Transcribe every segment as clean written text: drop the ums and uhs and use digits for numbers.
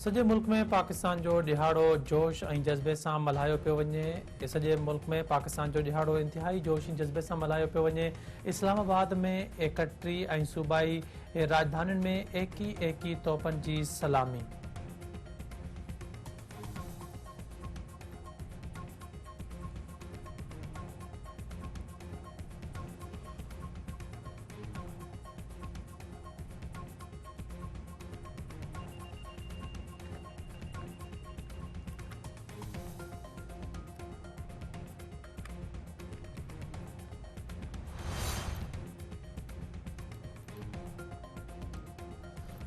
सॼे मुल्क में पाकिस्तान जो ॾिहाड़ो जोश ऐं जज़्बे सां मल्हायो पियो वञे। सॼे मुल्क में पाकिस्तान जो ॾिहाड़ो इंतिहाई जोश ऐं जज़्बे सां मल्हायो पियो वञे। इस्लामाबाद में 31 ऐं सूबाई राजधानियुनि में एकी तोपनि जी सलामी।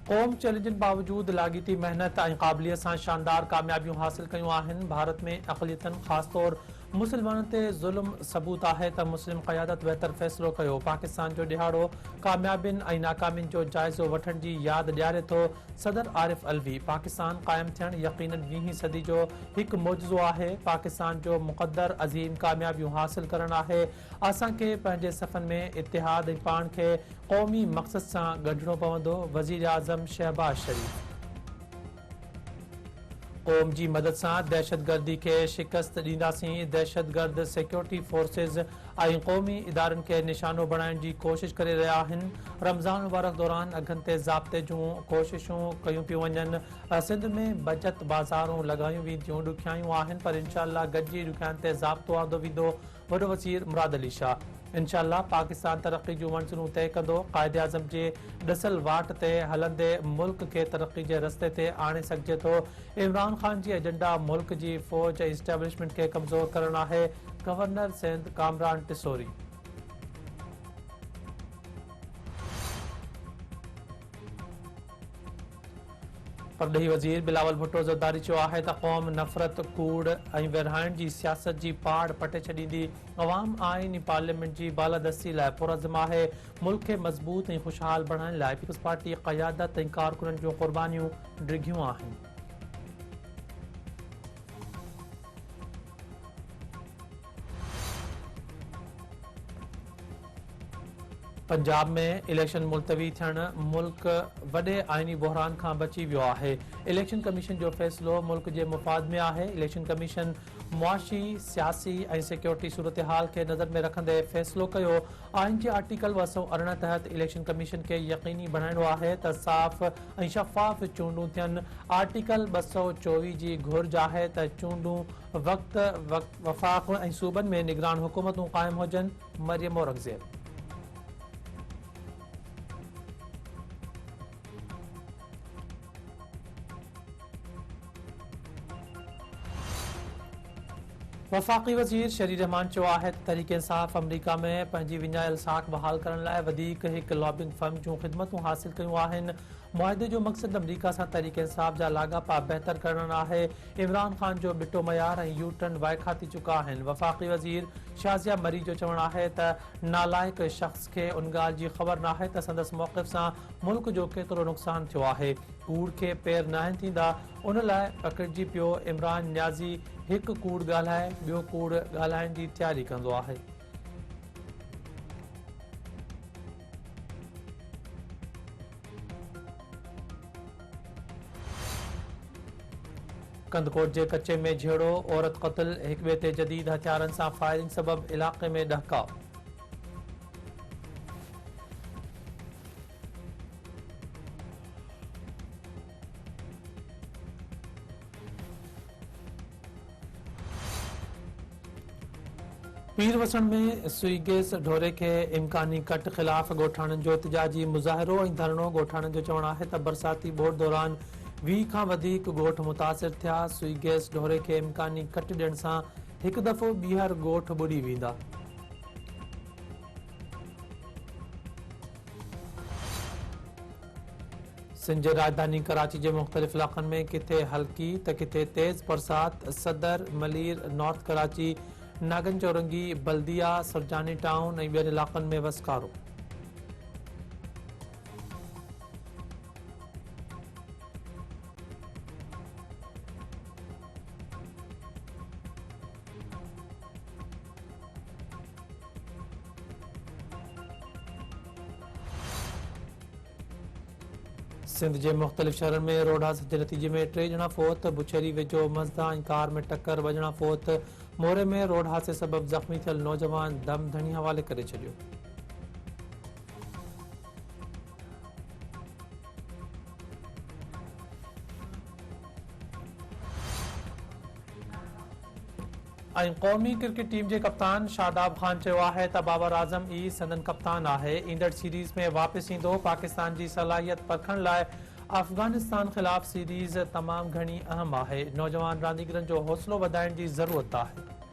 क़ौम चैलेंजनि बावजूद लाॻीती मेहनत ऐं क़ाबिलियत सां शानदार कामयाबियूं हासिल कयूं आहिनि। भारत में अक़लियतनि ख़ासतौर मुस्लमाननि ते ज़ुल्म सबूत आहे त मुस्लिम क़यादत बहितर फ़ैसिलो कयो। पाकिस्तान जो ॾिहाड़ो कामयाबियुनि ऐं नाकामियुनि जो जाइज़ो वठण जी यादि ॾियारे थो। सदर आरिफ अलवी पाकिस्तान क़ाइमु थियणु यक़ीनन 20हीं सदी जो हिकु मौजज़ो आहे। पाकिस्तान जो मुक़द्दर अज़ीम कामयाबियूं हासिल करणु आहे। असांखे पंहिंजे सफ़नि में इतिहाद ऐं पाण खे क़ौमी मक़सद सां गंढणो पवंदो। वज़ीर आज़म शहबाज शरीफ़ क़ौम जी मदद सां दहशतगर्दी खे शिकस्त ॾींदासीं। दहशतगर्द सिक्योरिटी फोर्सिस ऐं क़ौमी इदारनि खे निशानो बणाइण जी कोशिश करे रहिया आहिनि। रमज़ान मुबारक दौरान अघनि ते ज़ाब्ते जूं कोशिशूं कयूं पियूं वञनि। सिंध में बचत बाज़ारूं लॻायूं वेंदियूं ॾुखियायूं आहिनि, पर इनशाअल्लाह गॾिजी ॾुखियाईनि ते ज़ाब्तो आंदो वेंदो। वॾो वज़ीर मुराद अली शाह इनशाअल्लाह पाकिस्तान तरक़ी जूं मंज़िलूं तइ कंदो। क़ाइद आज़म जे ॾिसल वाट ते हलंदे मुल्क खे तरक़ी जे रस्ते ते आणे सघिजे थो। इमरान ख़ान जी एजेंडा मुल्क जी फ़ौज ऐं इस्टेब्लिशमेंट खे कमज़ोर करणु आहे। गवर्नर सिंध कामरान टिसोरी परॾेही वज़ीर बिलावल भुट्टो ज़रदारी चयो आहे त क़ौम नफ़रत, कूड़ ऐं विरहाइण जी सियासत जी पाड़ पटे छॾींदी। अवाम आइन ऐं पार्लियामेंट जी बालादस्ती लाइ पुरज़म आहे। मुल्क खे मज़बूत ऐं ख़ुशहाल बणाइण लाइ पीपल्स पार्टी क़यादत ऐं कारकुननि जूं क़ुर्बानियूं डिघियूं आहिनि। पंजाब में इलेक्शन मुलतवी थियण मुल्क वॾे आइनी बहरान खां बची वियो आहे। इलेक्शन कमीशन जो फ़ैसिलो मुल्क जे मुफ़ाद में आहे। इलेक्शन कमीशन मुआशी, सियासी ऐं सिक्योरिटी सूरतहाल खे नज़र में रखंदे फ़ैसिलो कयो। आइन जे आर्टिकल 218 तहत इलेक्शन कमीशन खे यक़ीनी बणाइणो आहे त साफ़ ऐं शफ़ाफ़ चूंडूं थियनि। आर्टिकल 224 जी घुर्ज आहे त चूंडूं वफ़ाक़ ऐं सूबनि में निगरान हुकूमतूं क़ाइमु हुजनि। मरियम औरंगज़ेब वफ़ाक़ी वज़ीर शरी रहमान चयो आहे त तहरीक इंसाफ़ अमरीका में पंहिंजी विञायल साख बहाल करण लाइ वधीक हिकु लॉबिंग फर्म जूं ख़िदमतूं हासिल कयूं आहिनि। मुआहिदे जो मक़सदु अमरीका सां तहरीक इंसाफ़ जा लाॻापा बहितर करणु आहे। इमरान ख़ान जो बिटो मयार ऐं यू टर्न वाइखा थी चुका आहिनि। वफ़ाक़ी वज़ीर शाज़िया मरी जो चवणु आहे त नालाइक़ शख़्स खे उन ॻाल्हि जी ख़बर नाहे त संदसि मौक़िफ़ सां मुल्क जो केतिरो नुक़सानु थियो आहे। कूड़ खे पेर नाहिनि थींदा, उन लाइ पकड़िजी पियो। इमरान न्याज़ी हिकु कूड़ ॻाल्हाए ॿियो कूड़ ॻाल्हाइण जी तयारी कंदो आहे। कंदकोट जे कचे में झेड़ो, औरत क़त्ल, हिक ॿिए ते जदीद हथियारनि सां फायरिंग सबबि इलाक़े में ॾहकाउ। पीर वसण में सुई गैस ढोरे खे इम्कानी कट ख़िलाफ़ ॻोठाणनि जो एहतिजाजी मुज़ाहिरो ऐं धरणो। ॻोठाणनि जो चवणु आहे त बरसाती बोड़ दौरान 20 खां वधीक ॻोठ मुतासिर थिया। सुई गैस ढोरे खे इम्कानी कट ॾियण सां हिकु दफ़ो ॿीहर ॻोठ ॿुॾी वेंदा। सिंध जे राजधानी कराची जे मुख़्तलिफ़ इलाक़नि में किथे हल्की त किथे तेज़ बरसात। सदर, मलीर, नॉर्थ कराची, नागन चौरंगी, बल्दिया, सुरजानी टाउन ऐं ॿियनि इलाक़नि में वसकारो। सिंध के मुख़्तलिफ़ शहरनि में रोड हादसे के नतीजे में 3 ॼणा फोत। बुछेरी वेझो मज़दा ऐं कार में टक्कर, 2 ॼणा फोत। मोरे में रोड हादसे सबब ज़ख़्मी थियल नौजवान दम धणी हवाले करे छॾियो। क़ौमी क्रिकेट टीम के कप्तान शादाब खान चयो आहे त बाबर आज़म ई संदन कप्तान आहे। ईंदड़ सीरीज़ में वापसि ईंदो। पाकिस्तान की सलाहियत परखण लाइ अफ़गानिस्तान ख़िलाफ़ सीरीज़ तमाम घणी अहम आहे। नौजवान रांदीगरनि जो हौसलो वधाइण की ज़रूरत आहे।